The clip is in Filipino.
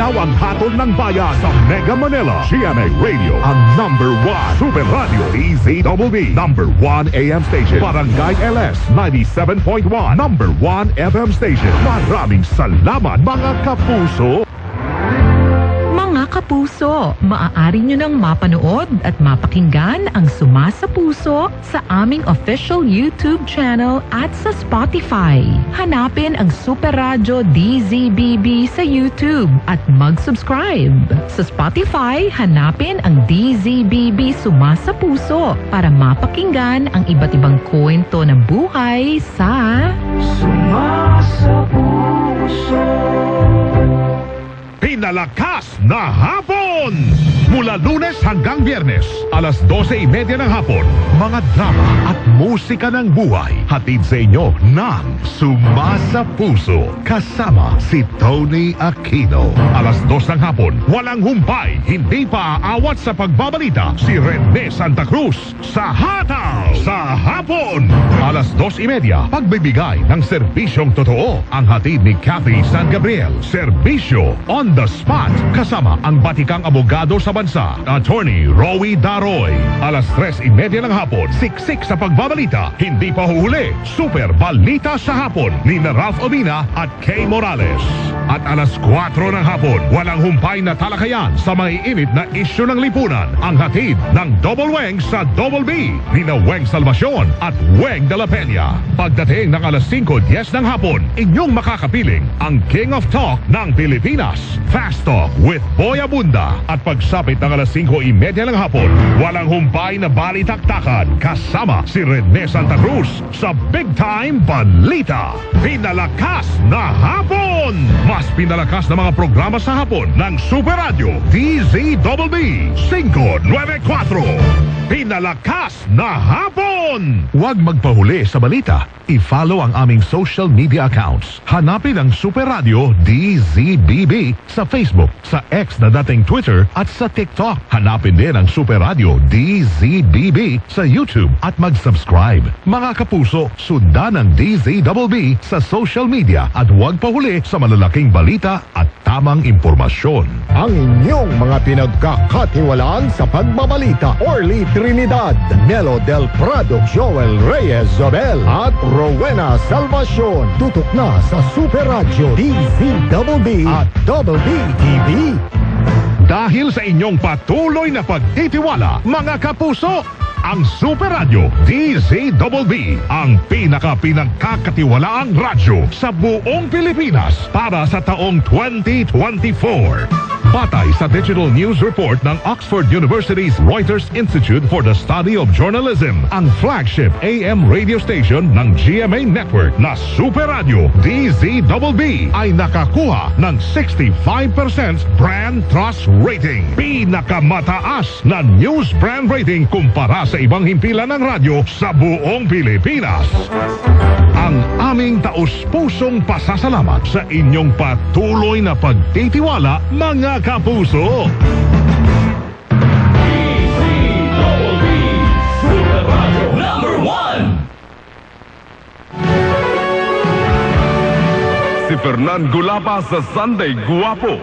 Araw ang hatol ng bayan sa Mega Manila. GMA Radio, ang number 1 Super Radio. DZBB, number 1 AM station. Barangay LS 97.1, number 1 FM station. Maraming salamat mga kapuso. Mga kapuso, maaari nyo nang mapanood at mapakinggan ang Suma sa Puso sa aming official YouTube channel at sa Spotify. Hanapin ang Super Radio DZBB sa YouTube at mag-subscribe. Sa Spotify, hanapin ang DZBB Suma sa Puso para mapakinggan ang iba't ibang kwento ng buhay sa Suma sa Puso. Pinalakas na hapon! Mula Lunes hanggang Biyernes, alas 12:30 ng hapon, mga drama at musika ng buhay. Hatid sa inyo ng Suma sa Puso. Kasama si Tony Aquino. Alas 2 ng hapon, walang humpay, hindi pa aawat sa pagbabalita si Rene Santa Cruz sa Hataw sa Hapon. Alas 2:30, pagbibigay ng serbisyong totoo. Ang hatid ni Kathy San Gabriel. Serbisyo on the spot. Kasama ang batikang abogado sa bansa, Attorney Rowie Daroy. Alas 3:30 ng hapon, siksik sa pagbabalita, hindi pa huhuli. Super Balita sa Hapon ni Ralph Obina at Kay Morales. At alas 4 ng hapon, walang humpay na talakayan sa maiinit na isyu ng lipunan. Ang hatid ng Double Weng sa Double B ni Weng Salvacion at Weng de la Peña. Pagdating ng alas 5:10 ng hapon, inyong makakapiling ang King of Talk ng Pilipinas, Fast Talk with Boy Abunda. At pagsapit ng alas 5:30 ng hapon, walang humpay na balitaktakan kasama si Rene Santa Cruz sa Big Time Balita. Pinalakas na hapon! Mas pinalakas na mga programa sa hapon ng Super Radio DZBB 594. Pinalakas na hapon! Huwag magpahuli sa balita. I-follow ang aming social media accounts. Hanapin ang Super Radio DZBB sa Facebook, sa X na dating Twitter at sa TikTok. Hanapin din ang Super Radio DZBB sa YouTube at mag-subscribe. Mga kapuso, sundan ang DZBB sa social media at huwag pahuli sa malalaking balita at tamang impormasyon. Ang inyong mga pinagkakatiwalaan sa pagbabalita, Orly Trinidad, Nelo Del Prado, Joel Reyes Zobel at Rowena Salvacion. Tutok na sa Super Radio DZBB at Double B TV. Dahil sa inyong patuloy na pagtitiwala, mga kapuso, ang Super Radio DZBB ang pinagkakatiwalaang radyo sa buong Pilipinas para sa taong 2024. Batay sa Digital News Report ng Oxford University's Reuters Institute for the Study of Journalism, ang flagship AM radio station ng GMA Network na Super Radio DZBB ay nakakuha ng 65% brand trust rating. Pinakamataas na news brand rating kumpara sa ibang himpilan ng radyo sa buong Pilipinas. Ang aming taus-pusong pasasalamat sa inyong patuloy na pagtitiwala, mga kapuso. DZBB Super Radio number 1. Si Fernan Gulapa sa Sunday Guwapo.